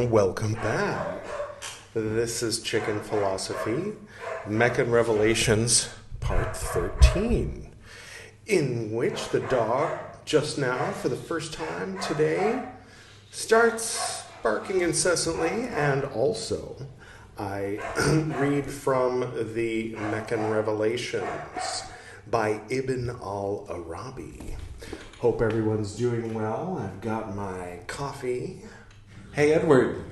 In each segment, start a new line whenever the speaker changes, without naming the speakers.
Welcome back. This is Chicken Philosophy, Meccan Revelations, Part 13, in which the dog, just now, for the first time today, starts barking incessantly, and also I read from the Meccan Revelations by Ibn al-Arabi. Hope everyone's doing well. I've got my coffee.
Hey, Edward.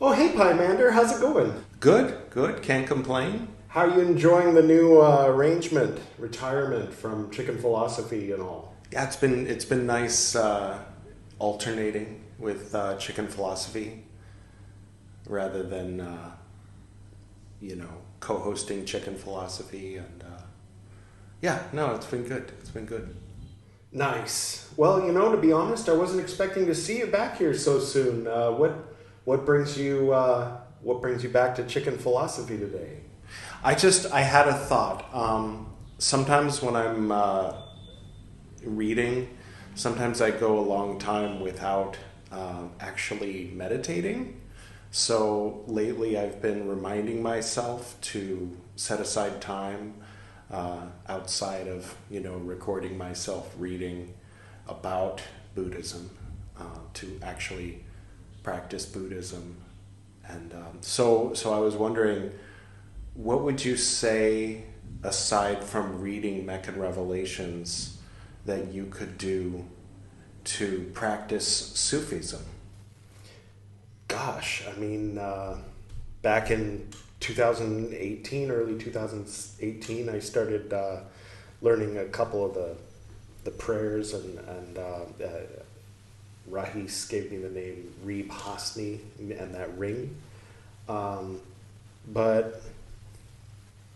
Oh, hey, Pymander. How's it going?
Good. Can't complain.
How are you enjoying the new retirement from Chicken Philosophy and all?
Yeah, it's been nice alternating with Chicken Philosophy rather than co-hosting Chicken Philosophy, and it's been good. It's been good.
Nice. Well, to be honest, I wasn't expecting to see you back here so soon. What brings you back to Chicken Philosophy today?
I had a thought. Sometimes when I'm reading, sometimes I go a long time without actually meditating. So lately I've been reminding myself to set aside time outside of, recording myself reading about Buddhism to actually practice Buddhism. And so I was wondering, what would you say, aside from reading Meccan Revelations, that you could do to practice Sufism?
Gosh, back in 2018, early 2018, I started learning a couple of the prayers, and Rahis gave me the name Reeb Hasni and that ring. But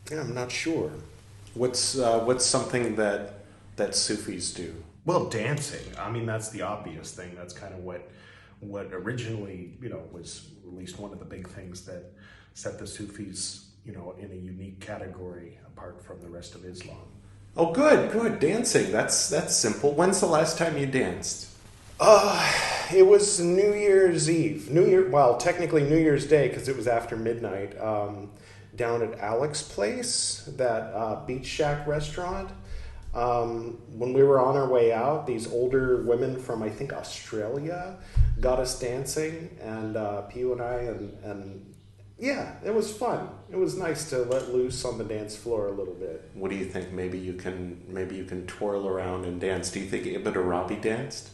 I'm not sure.
What's something that Sufis do?
Well, dancing. That's the obvious thing. That's kind of what originally, was at least one of the big things that set the Sufis, in a unique category apart from the rest of Islam.
Oh, good. Dancing. That's simple. When's the last time you danced?
It was New Year's Eve. Technically New Year's Day, because it was after midnight, down at Alex's Place, that Beach Shack restaurant. When we were on our way out, these older women from, I think, Australia got us dancing, and Pew and I, and yeah, it was fun. It was nice to let loose on the dance floor a little bit.
What do you think? Maybe you can twirl around and dance. Do you think Ibn Arabi danced?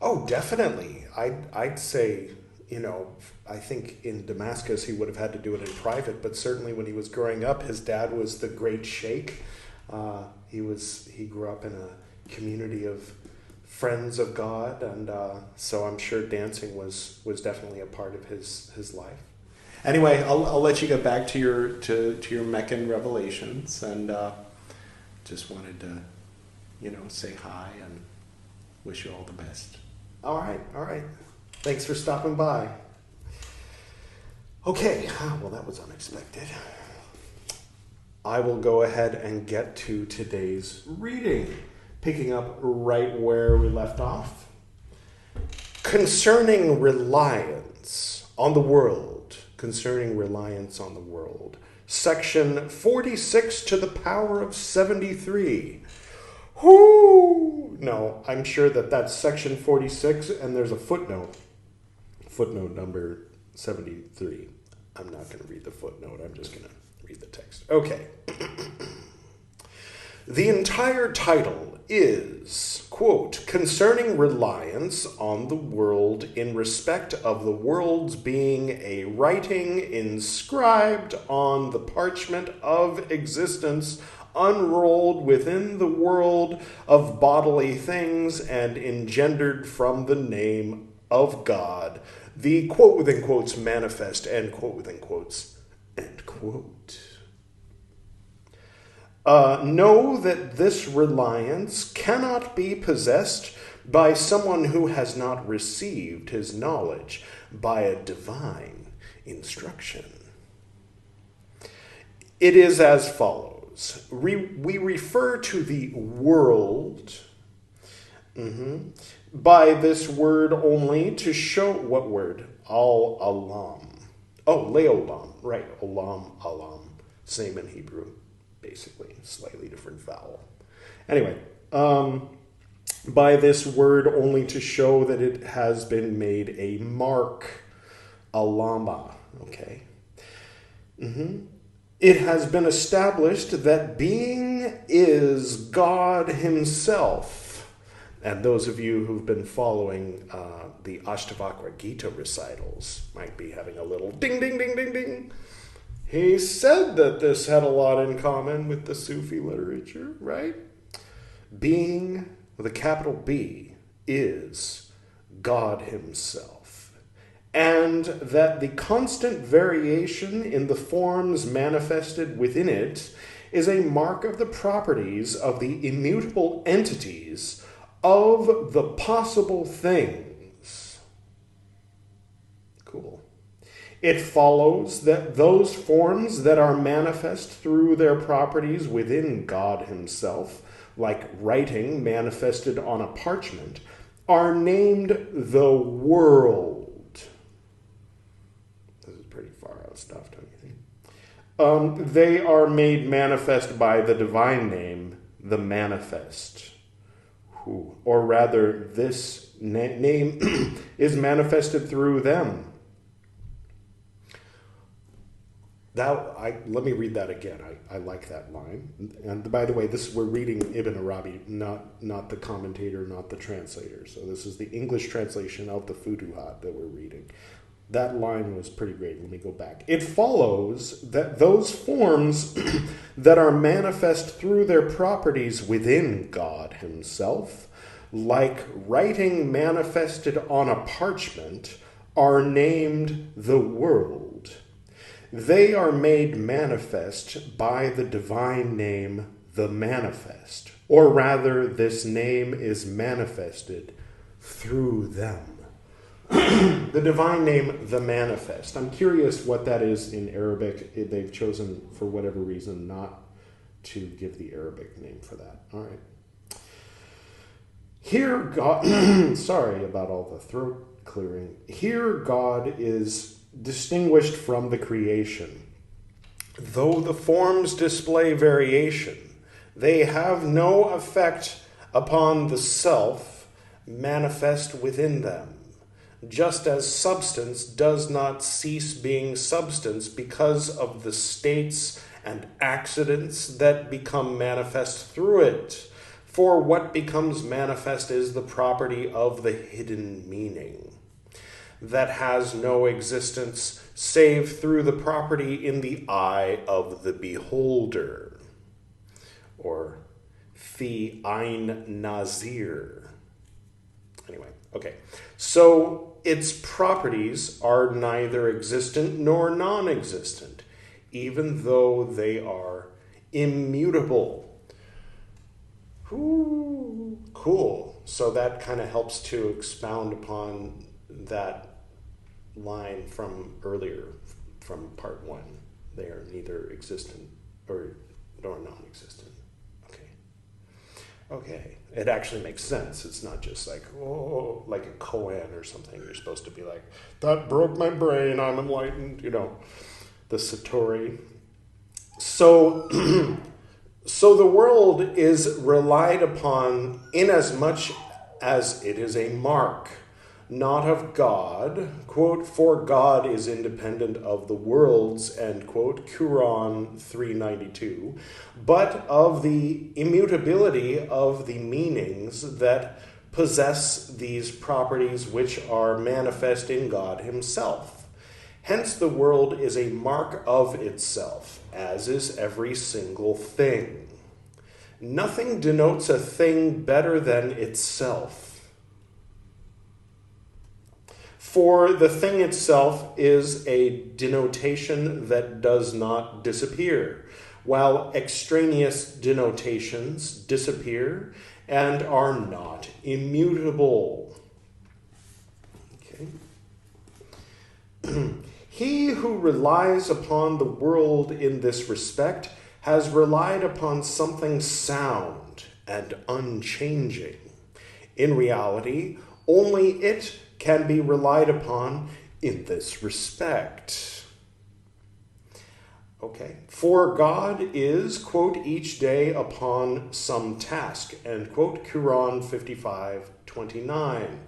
Oh, definitely. I'd say, I think in Damascus he would have had to do it in private, but certainly when he was growing up, his dad was the great sheikh. He grew up in a community of friends of God, and so I'm sure dancing was definitely a part of his life.
Anyway, I'll let you get back to your Meccan Revelations, and just wanted to, say hi and wish you all the best.
All right. Thanks for stopping by. Okay, well, that was unexpected. I will go ahead and get to today's reading, picking up right where we left off. Concerning reliance on the world, section 46 to the power of 73. Whoo! No, I'm sure that's section 46, and there's a footnote number 73. I'm not going to read the footnote, I'm just going to read the text. Okay. The entire title is, quote, concerning reliance on the world in respect of the world's being a writing inscribed on the parchment of existence, unrolled within the world of bodily things and engendered from the name of God, the quote within quotes manifest, end quote within quotes, end quote. Know that this reliance cannot be possessed by someone who has not received his knowledge by a divine instruction. It is as follows. We refer to the world By this word only to show, what word? Al-alam. Oh, leolam, right. Olam, alam. Same in Hebrew, basically. Slightly different vowel. Anyway, by this word only to show that it has been made a mark. Alama, okay. It has been established that being is God himself. And those of you who've been following the Ashtavakra Gita recitals might be having a little ding, ding, ding, ding, ding. He said that this had a lot in common with the Sufi literature, right? Being, with a capital B, is God himself. And that the constant variation in the forms manifested within it is a mark of the properties of the immutable entities of the possible things. Cool. It follows that those forms that are manifest through their properties within God himself, like writing manifested on a parchment, are named the world. This is pretty far out stuff, don't you think? They are made manifest by the divine name, the manifest. Or rather, this name is manifested through them. Let me read that again. I like that line. And by the way, we're reading Ibn Arabi, not the commentator, not the translator. So this is the English translation of the Futuhat that we're reading. That line was pretty great. Let me go back. It follows that those forms that are manifest through their properties within God himself, like writing manifested on a parchment, are named the world. They are made manifest by the divine name, the manifest. Or rather, this name is manifested through them. The divine name, the manifest. I'm curious what that is in Arabic. They've chosen, for whatever reason, not to give the Arabic name for that. All right. Here, God... sorry about all the throat clearing. Here, God is distinguished from the creation. Though the forms display variation, they have no effect upon the self manifest within them. Just as substance does not cease being substance because of the states and accidents that become manifest through it. For what becomes manifest is the property of the hidden meaning that has no existence save through the property in the eye of the beholder, or fi ein nazir. Anyway, okay. So its properties are neither existent nor non-existent, even though they are immutable. Ooh, cool. So that kind of helps to expound upon that line from earlier, from part 1. They are neither existent nor non-existent. Okay. It actually makes sense. It's not just like, oh, like a koan or something. You're supposed to be like, that broke my brain, I'm enlightened, the Satori. So the world is relied upon inasmuch as it is a mark, not of God, quote, for God is independent of the worlds, end quote, Quran 392, but of the immutability of the meanings that possess these properties which are manifest in God himself. Hence the world is a mark of itself, as is every single thing. Nothing denotes a thing better than itself. For the thing itself is a denotation that does not disappear, while extraneous denotations disappear and are not immutable. Okay. He who relies upon the world in this respect has relied upon something sound and unchanging. In reality, only it can be relied upon in this respect. Okay. For God is, quote, each day upon some task, end quote, Quran 55:29.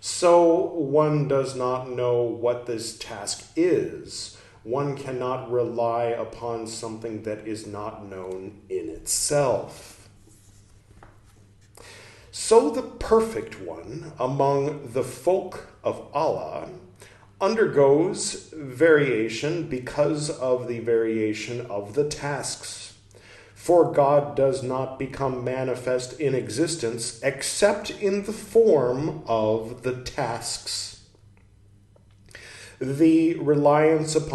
So one does not know what this task is. One cannot rely upon something that is not known in itself. So the perfect one among the folk of Allah undergoes variation because of the variation of the tasks. For God does not become manifest in existence except in the form of the tasks. The reliance of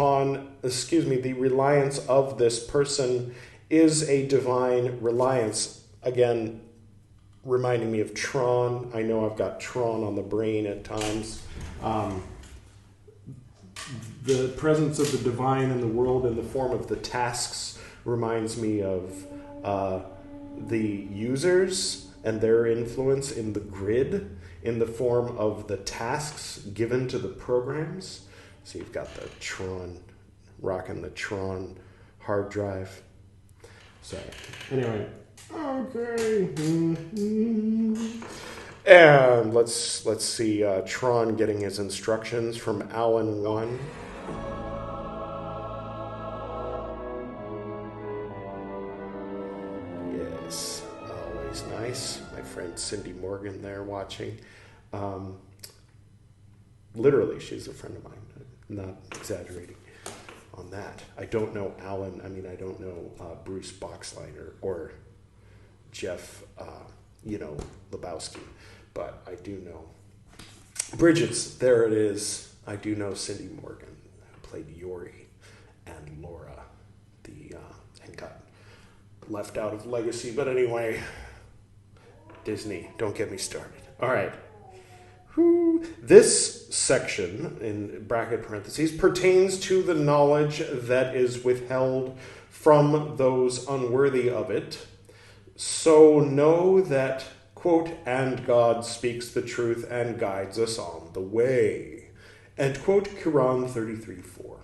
this person is a divine reliance. Again, reminding me of Tron. I know I've got Tron on the brain at times. The presence of the divine in the world in the form of the tasks reminds me of the users and their influence in the grid in the form of the tasks given to the programs. So you've got the Tron, rocking the Tron hard drive. So anyway, okay. And let's see Tron getting his instructions from Alan 1. Yes, always nice. My friend Cindy Morgan there watching. Literally, she's a friend of mine. Not exaggerating on that. I don't know Alan. I don't know Bruce Boxleiter or Jeff, Lebowski. But I do know Bridget's. There it is. I do know Cindy Morgan, who played Yori and Laura, and got left out of Legacy. But anyway, Disney, don't get me started. All right. This section, in bracket parentheses, pertains to the knowledge that is withheld from those unworthy of it. So know that, quote, and God speaks the truth and guides us on the way. End quote, Quran 33:4.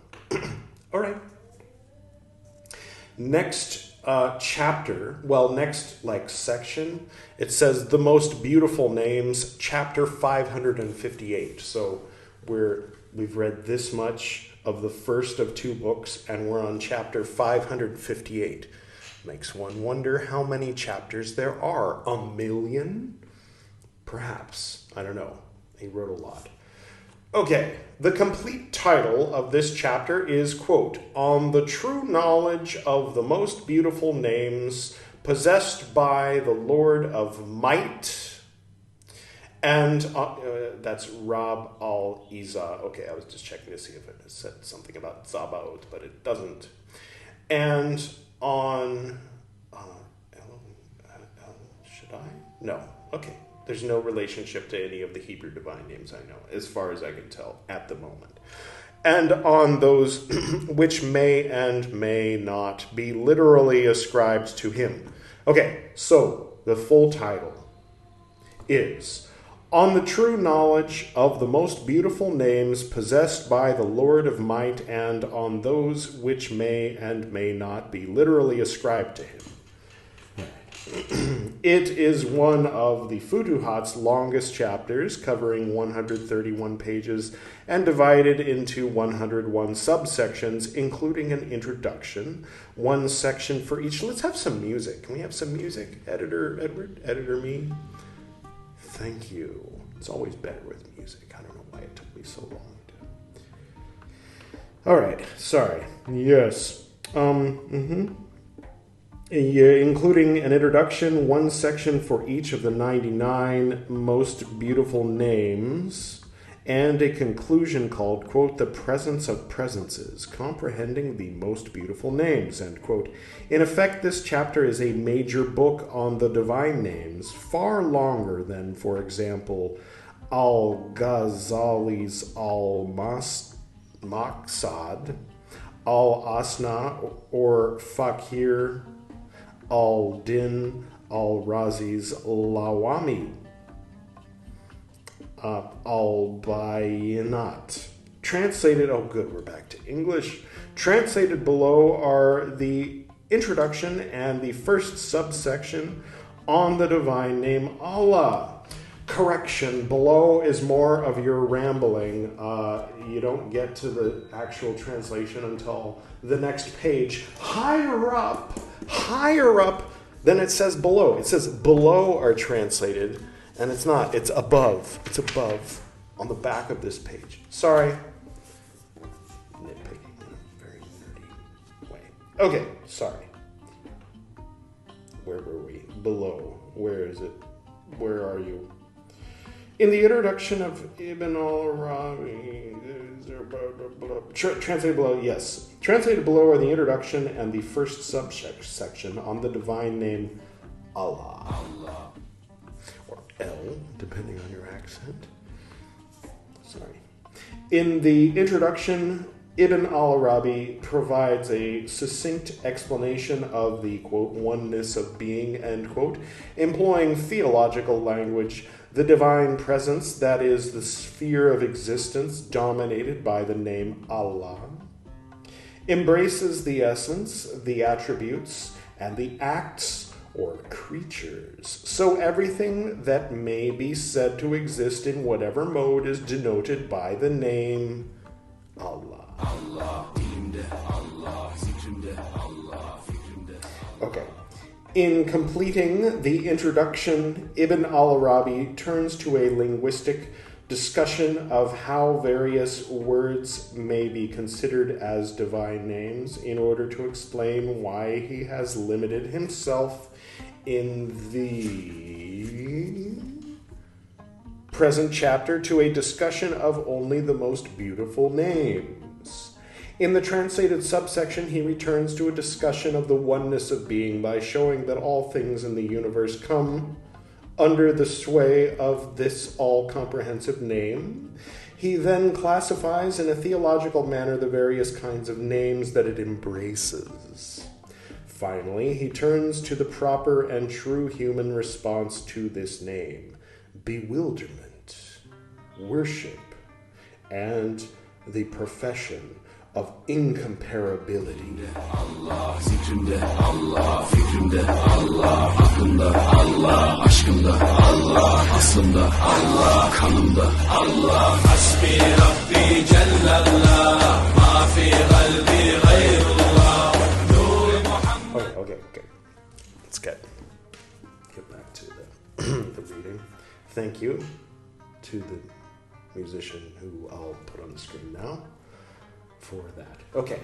All right. Next section, it says the most beautiful names, chapter 558. So we've read this much of the first of two books, and we're on chapter 558. Makes one wonder how many chapters there are. 1,000,000? Perhaps. I don't know. He wrote a lot. Okay, the complete title of this chapter is, quote, On the True Knowledge of the Most Beautiful Names Possessed by the Lord of Might. And that's Rab al-Izzah. Okay, I was just checking to see if it said something about Zabaoth, but it doesn't. And on Shaddai? No. Okay. There's no relationship to any of the Hebrew divine names I know, as far as I can tell at the moment. And on those which may and may not be literally ascribed to him. Okay, so the full title is On the True Knowledge of the Most Beautiful Names Possessed by the Lord of Might, and on those which may and may not be literally ascribed to him. It is one of the Futuhat's longest chapters, covering 131 pages and divided into 101 subsections, including an introduction, one section for each. Let's have some music. Can we have some music, Editor Edward? Editor me? Thank you. It's always better with music. I don't know why it took me so long to... All right. Sorry. Yes. Including an introduction, one section for each of the 99 most beautiful names, and a conclusion called, quote, The Presence of Presences, Comprehending the Most Beautiful Names, end quote. In effect, this chapter is a major book on the divine names, far longer than, for example, Al-Ghazali's Al-Maqsad, Al-Asna, or Fakir Al-Din Al-Razi's Lawami. al-bayinat. Translated, oh good, we're back to English. Translated below are the introduction and the first subsection on the divine name Allah. Correction, below is more of your rambling. You don't get to the actual translation until the next page. Higher up, then it says below. It says below are translated, and it's not. It's above. It's above on the back of this page. Sorry. Nitpicking in a very nerdy way. Okay, sorry. Where were we? Below. Where is it? Where are you? In the introduction of Ibn al-Arabi, translated below, yes. Translated below are the introduction and the first subsection on the divine name Allah. Or El, depending on your accent. Sorry. In the introduction, Ibn al-Arabi provides a succinct explanation of the, quote, oneness of being, end quote, employing theological language, the divine presence, that is, the sphere of existence dominated by the name Allah, embraces the essence, the attributes, and the acts or creatures. So everything that may be said to exist in whatever mode is denoted by the name Allah. Okay. In completing the introduction, Ibn al-Arabi turns to a linguistic discussion of how various words may be considered as divine names in order to explain why he has limited himself in the present chapter to a discussion of only the most beautiful names. In the translated subsection, he returns to a discussion of the oneness of being by showing that all things in the universe come under the sway of this all-comprehensive name. He then classifies in a theological manner the various kinds of names that it embraces. Finally, he turns to the proper and true human response to this name: bewilderment, worship, and the profession of incomparability. Allah, zikrinde Allah, fikrinde Allah, aklımda Allah, aşkımda Allah, aslımda Allah, kanımda Allah. Hasbi Rabbi Cellallah, ma fi qalbi gayrullah, nur Muhammad. Okay. Let's get back to the reading. Thank you to the musician who I'll put on the screen now for that. Okay.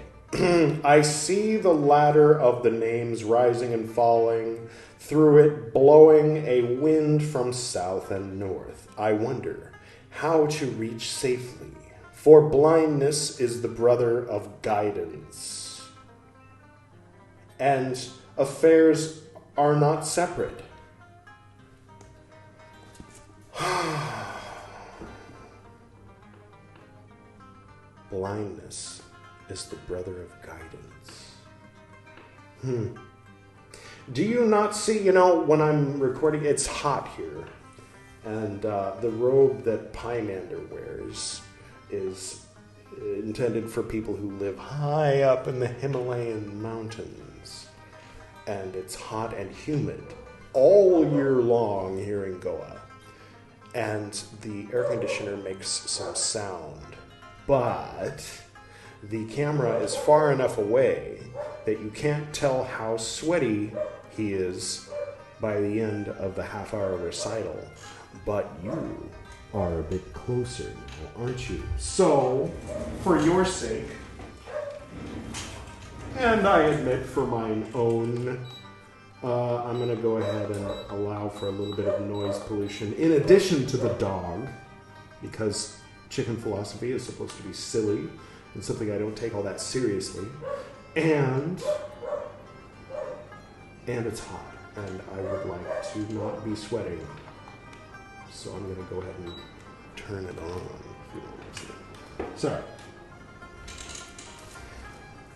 I see the ladder of the names rising and falling, through it blowing a wind from south and north. I wonder how to reach safely, for blindness is the brother of guidance, and affairs are not separate. Blindness is the brother of guidance. Do you not see, when I'm recording, it's hot here. And the robe that Pymander wears is intended for people who live high up in the Himalayan mountains. And it's hot and humid all year long here in Goa. And the air conditioner makes some sound. But the camera is far enough away that you can't tell how sweaty he is by the end of the half-hour recital. But you are a bit closer now, aren't you? So, for your sake, and I admit for mine own, I'm going to go ahead and allow for a little bit of noise pollution in addition to the dog, because chicken philosophy is supposed to be silly and something I don't take all that seriously. And it's hot, and I would like to not be sweating. So I'm going to go ahead and turn it on. Sorry.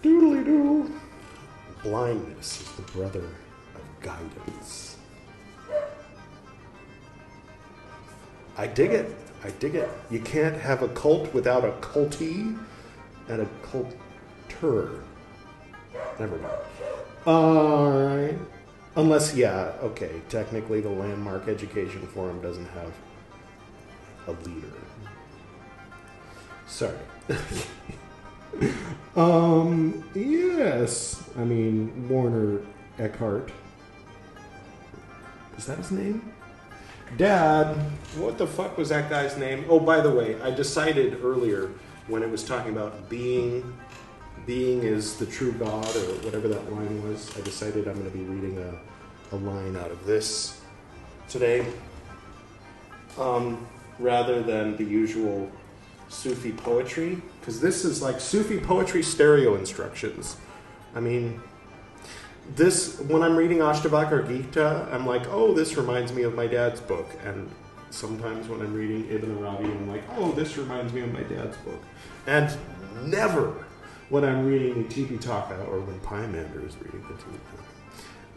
Doodly-doo. Blindness is the brother of guidance. I dig it. I dig it. You can't have a cult without a cultee and a culter. Never mind. All right. Unless, okay, technically the Landmark Education Forum doesn't have a leader. Sorry. Yes. I mean, Warner Eckhart. Is that his name? Dad, what the fuck was that guy's name? Oh, by the way, I decided earlier when it was talking about being is the true God, or whatever that line was, I decided I'm going to be reading a line out of this today, rather than the usual Sufi poetry, because this is like Sufi poetry stereo instructions. I mean, this, when I'm reading Ashtavakra Gita, I'm like, oh, this reminds me of my dad's book. And sometimes when I'm reading Ibn Arabi, I'm like, oh, this reminds me of my dad's book. And never when I'm reading the Tipitaka, or when Pymander is reading the Tipitaka,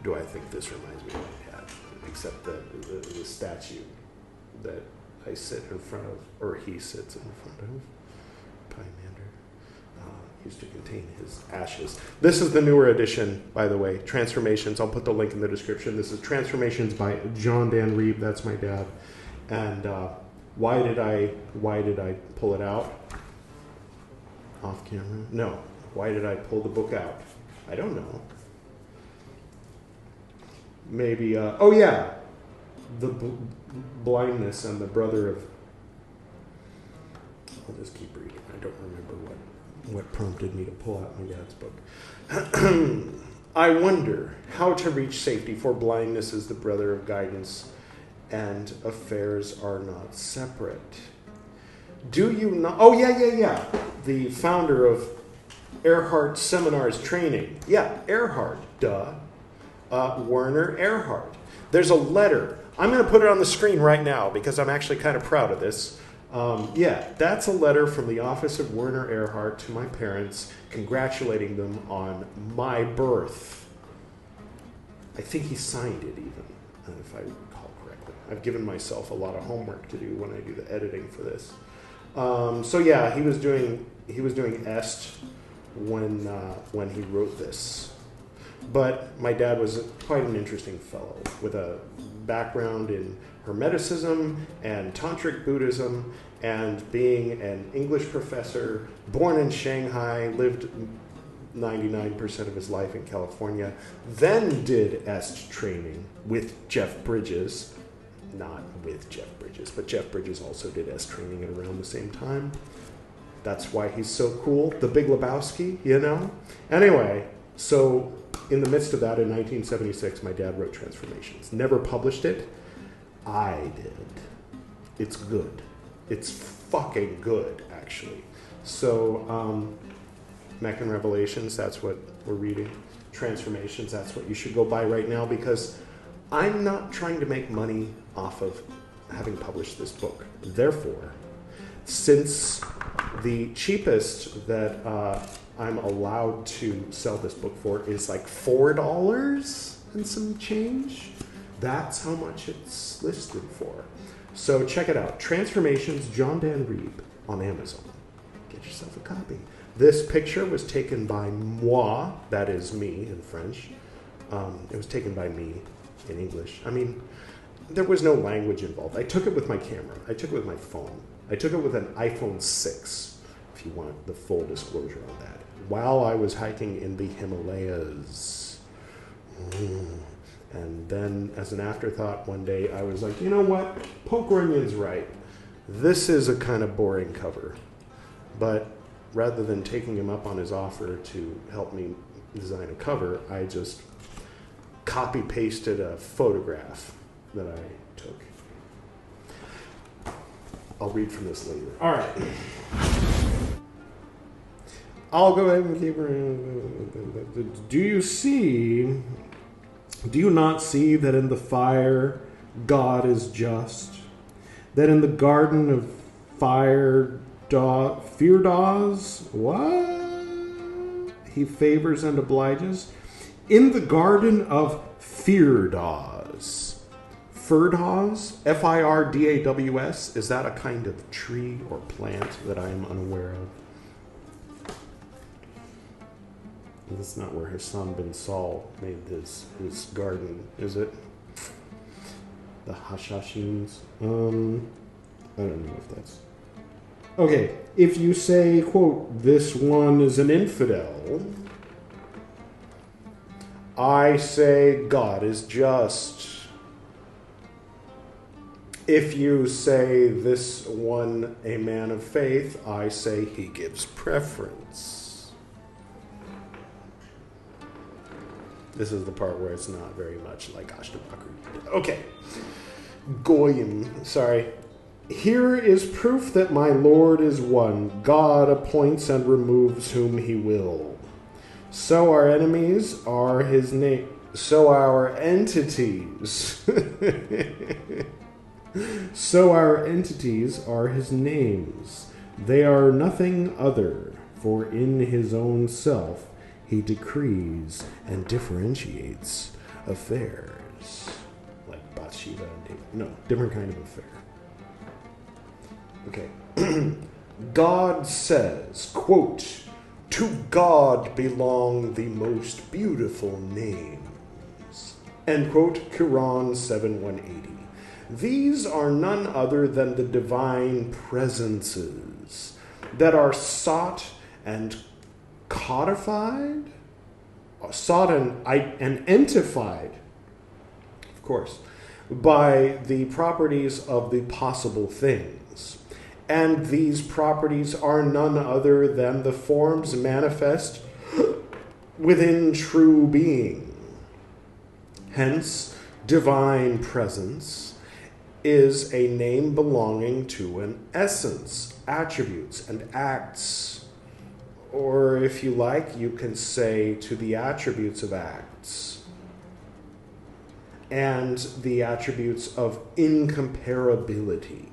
do I think this reminds me of my dad. Except the statue that I sit in front of, or he sits in front of, Pymander, used to contain his ashes. This is the newer edition, by the way, Transformations. I'll put the link in the description. This is Transformations by John Dan Reeb. That's my dad. And why did I pull it out? Off camera? No. Why did I pull the book out? I don't know. Maybe, the blindness and the brother of... I'll just keep reading. I don't remember what prompted me to pull out my dad's book. I wonder how to reach safety, for blindness is the brother of guidance, and affairs are not separate. Do you not... Oh, yeah. The founder of Erhard Seminars Training. Yeah, Erhard, duh. Werner Erhard. There's a letter. I'm going to put it on the screen right now because I'm actually kind of proud of this. That's a letter from the office of Werner Erhard to my parents, congratulating them on my birth. I think he signed it even, if I recall correctly. I've given myself a lot of homework to do when I do the editing for this. He was doing Est when he wrote this. But my dad was quite an interesting fellow with a background in Hermeticism and Tantric Buddhism, and being an English professor, born in Shanghai, lived 99% of his life in California, then did Est training with Jeff Bridges. Not with Jeff Bridges, but Jeff Bridges also did Est training at around the same time. That's why he's so cool. The Big Lebowski, you know? Anyway, so in the midst of that, in 1976, my dad wrote Transformations. Never published it. I did. It's good. It's fucking good, actually. So, Meccan Revelations, that's what we're reading. Transformations, that's what you should go buy right now, because I'm not trying to make money off of having published this book. Therefore, since the cheapest that I'm allowed to sell this book for is like $4 and some change, that's how much it's listed for. So check it out. Transformations, John Dan Reeb on Amazon. Get yourself a copy. This picture was taken by moi, that is me in French. It was taken by me in English. I mean, there was no language involved. I took it with my camera. I took it with my phone. I took it with an iPhone 6, if you want the full disclosure on that, while I was hiking in the Himalayas. And then, as an afterthought, one day I was like, you know what? Poke Runyon's right. This is a kind of boring cover. But rather than taking him up on his offer to help me design a cover, I just copy-pasted a photograph that I took. I'll read from this later. All right. I'll go ahead and keep... Do you not see that in the fire God is just? That in the garden of Firdaus, what? He favors and obliges? In the garden of Firdaus, Firdaws, Firdaws, is that a kind of tree or plant that I am unaware of? This is not where Hassan bin Saul made his garden, is it? The Hashashins? I don't know if that's... Okay, if you say, quote, this one is an infidel, I say God is just. If you say this one a man of faith, I say he gives preference. This is the part where it's not very much like Ashtavakra Gita. Okay. Goyim, sorry. Here is proof that my Lord is one. God appoints and removes whom he will. So our enemies are his name. So our entities. So our entities are his names. They are nothing other, for in his own self he decrees and differentiates affairs. Like Bathsheba and David. No, different kind of affair. Okay. God says, quote, to God belong the most beautiful names. End quote, Quran 7:180. These are none other than the divine presences that are sought and codified, sought and entified, of course, by the properties of the possible things. And these properties are none other than the forms manifest within true being. Hence, divine presence is a name belonging to an essence, attributes, and acts. Or if you like, you can say to the attributes of acts and the attributes of incomparability.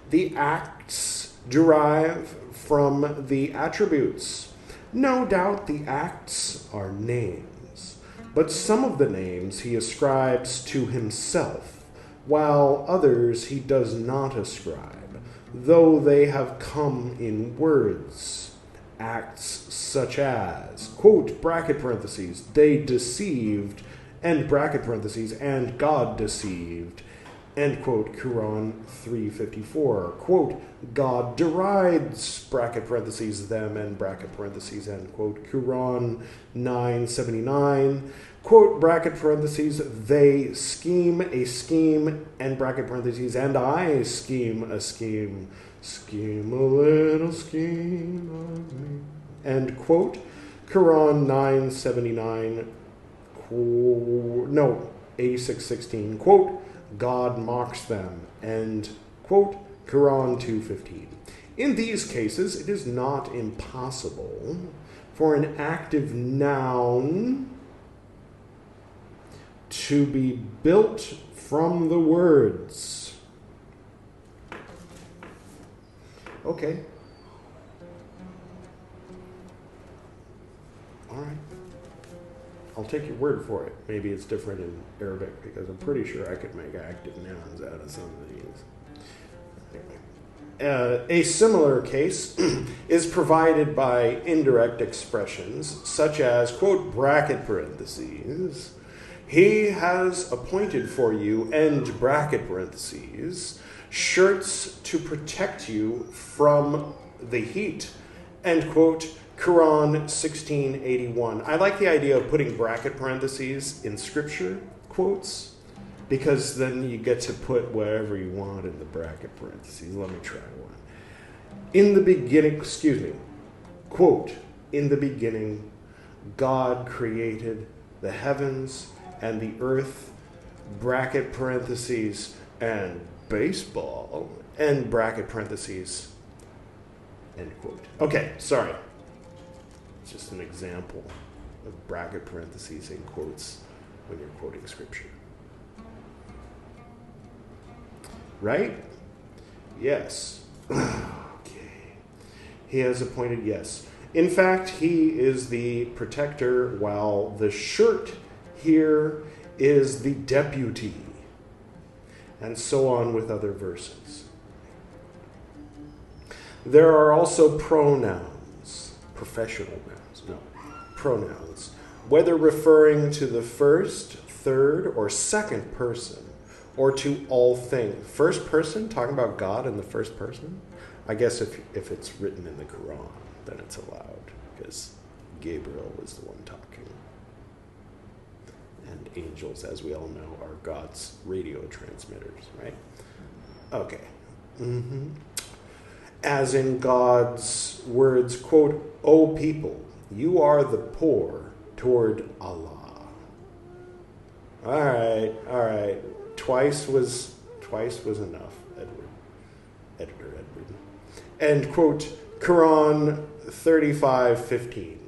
The acts derive from the attributes. No doubt the acts are names, but some of the names he ascribes to himself, while others he does not ascribe, though they have come in words. Acts such as, quote, bracket parentheses, they deceived, end bracket parentheses, and God deceived, end quote, Quran 3:54, quote, God derides, bracket parentheses, them, end bracket parentheses, end quote, Quran 9:79, quote, bracket parentheses, they scheme a scheme, end bracket parentheses, and I scheme a scheme, scheme a little scheme of me, end quote, Quran 9:79, 86:16, quote, God mocks them, end quote, Quran 2:15. In these cases, it is not impossible for an active noun to be built from the words. Okay. All right. I'll take your word for it. Maybe it's different in Arabic, because I'm pretty sure I could make active nouns out of some of these. Anyway. A similar case is provided by indirect expressions, such as, quote, bracket parentheses, he has appointed for you, end bracket parentheses, shirts to protect you from the heat, end quote, Quran 16:81. I like the idea of putting bracket parentheses in scripture quotes, because then you get to put whatever you want in the bracket parentheses. Let me try one. In the beginning, quote, in the beginning, God created the heavens and the earth, bracket parentheses, and baseball, end bracket parentheses, end quote. Okay, sorry. It's just an example of bracket parentheses in quotes when you're quoting scripture. Right? Yes. Okay. He has appointed, yes. In fact, he is the protector, while the shirt here is the deputy. And so on with other verses. There are also pronouns, professional nouns, no, pronouns, whether referring to the first, third, or second person, or to all things. First person, talking about God in the first person? I guess if it's written in the Quran, then it's allowed, because Gabriel was the one talking. And angels, as we all know, are God's radio transmitters, right? Okay. As in God's words, quote, "O people, you are the poor toward Allah." All right. Twice was enough, Editor Edward. And quote, Quran 35:15,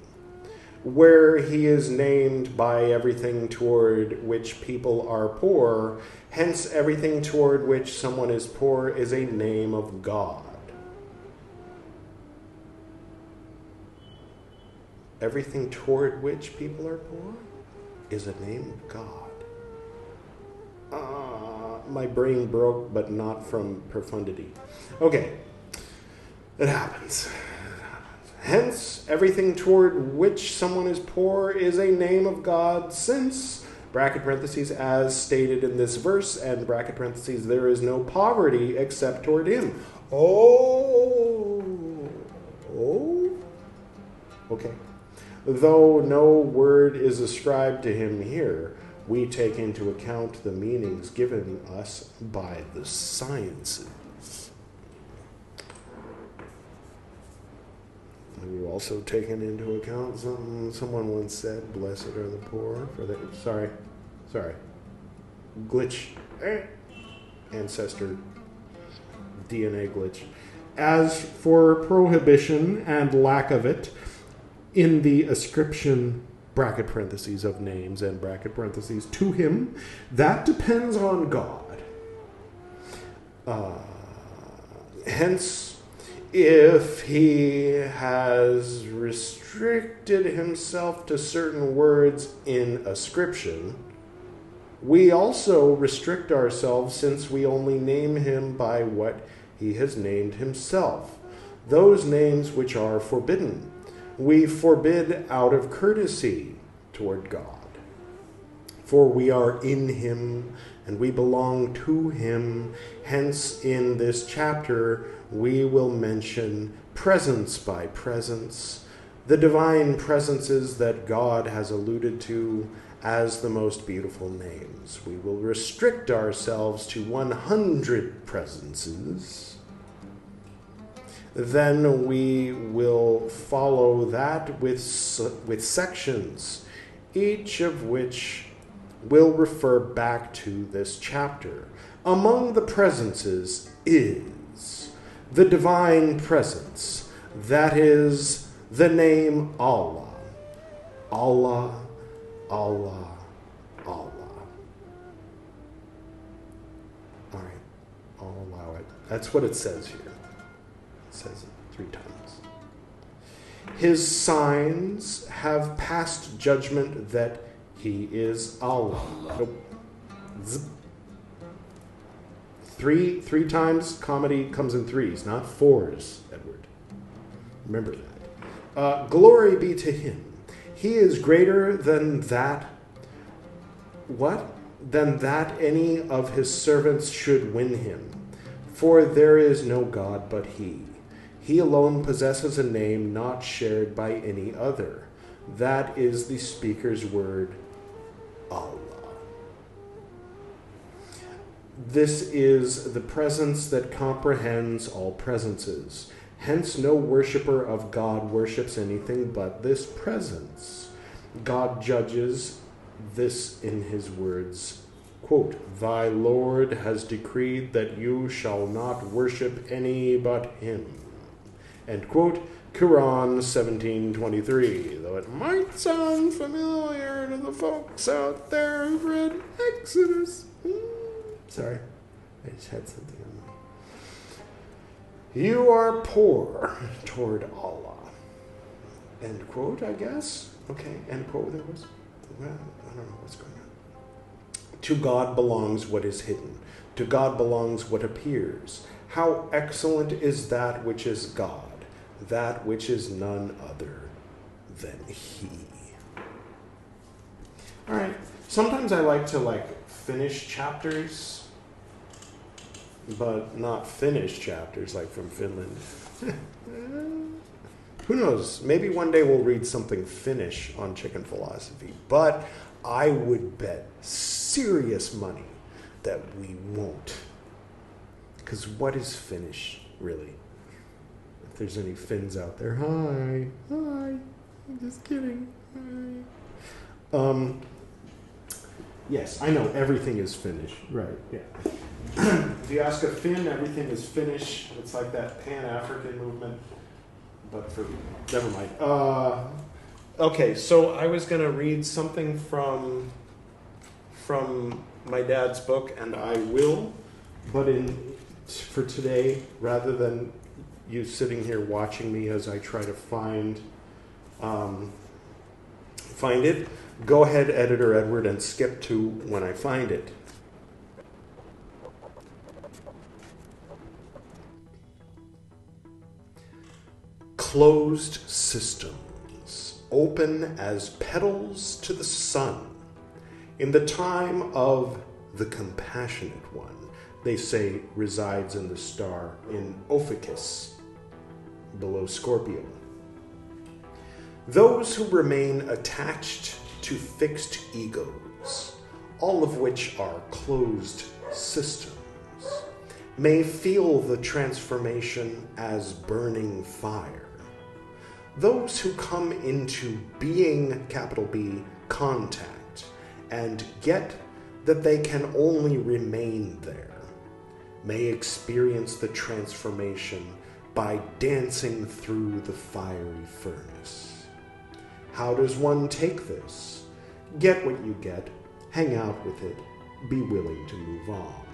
where he is named by everything toward which people are poor, hence everything toward which someone is poor is a name of God. Everything toward which people are poor is a name of God. My brain broke, but not from profundity. Okay, it happens. Hence, everything toward which someone is poor is a name of God, since, bracket parentheses, as stated in this verse, and bracket parentheses, there is no poverty except toward him. Okay. Though no word is ascribed to him here, we take into account the meanings given us by the sciences. We've also taken into account something someone once said, blessed are the poor for the... Sorry. Glitch. Ancestor DNA glitch. As for prohibition and lack of it, in the ascription, bracket parentheses, of names and bracket parentheses, to him, that depends on God. Hence, if he has restricted himself to certain words in ascription, we also restrict ourselves, since we only name him by what he has named himself, those names which are forbidden. We forbid out of courtesy toward God. For we are in him, and we belong to him. Hence, in this chapter, we will mention presence by presence, the divine presences that God has alluded to as the most beautiful names. We will restrict ourselves to 100 presences. Then we will follow that with sections, each of which will refer back to this chapter. Among the presences is the divine presence, that is the name Allah. Allah, Allah, Allah. All right, I'll allow it. That's what it says here. It says it 3 times. His signs have passed judgment that he is Allah. Nope. Zip. Three times comedy comes in 3s, not 4s, Edward. Remember that. Glory be to him. He is greater than that. What? Than that any of his servants should win him. For there is no God but he. He alone possesses a name not shared by any other. That is the speaker's word, Allah. This is the presence that comprehends all presences. Hence no worshipper of God worships anything but this presence. God judges this in his words, quote, "Thy Lord has decreed that you shall not worship any but him." End quote. Quran 17:23. Though it might sound familiar to the folks out there who've read Exodus. Sorry, I just had something on that. You are poor toward Allah. End quote, I guess. Okay, end quote there was. Well, I don't know what's going To God belongs what is hidden. To God belongs what appears. How excellent is that which is God, that which is none other than He. All right. Sometimes I like to finish chapters, but not finish chapters like from Finland. Who knows? Maybe one day we'll read something Finnish on chicken philosophy, but I would bet serious money that we won't. Because what is Finnish, really? If there's any Finns out there, hi, I'm just kidding, hi. Yes, I know, everything is Finnish, right, yeah. If you ask a Finn, everything is Finnish. It's like that Pan-African movement, but for, never mind. Okay, so I was going to read something from my dad's book, and I will, but for today, rather than you sitting here watching me as I try to find it, go ahead, Editor Edward, and skip to when I find it. Closed systems, open as petals to the sun. In the time of the compassionate one, they say resides in the star in Ophiuchus, below Scorpio. Those who remain attached to fixed egos, all of which are closed systems, may feel the transformation as burning fire. Those who come into being, capital B, contact, and get that they can only remain there, may experience the transformation by dancing through the fiery furnace. How does one take this? Get what you get, hang out with it, be willing to move on.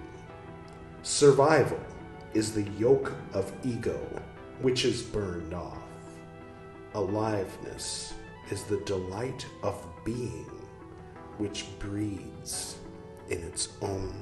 Survival is the yoke of ego, which is burned off. Aliveness is the delight of being, which breathes in its own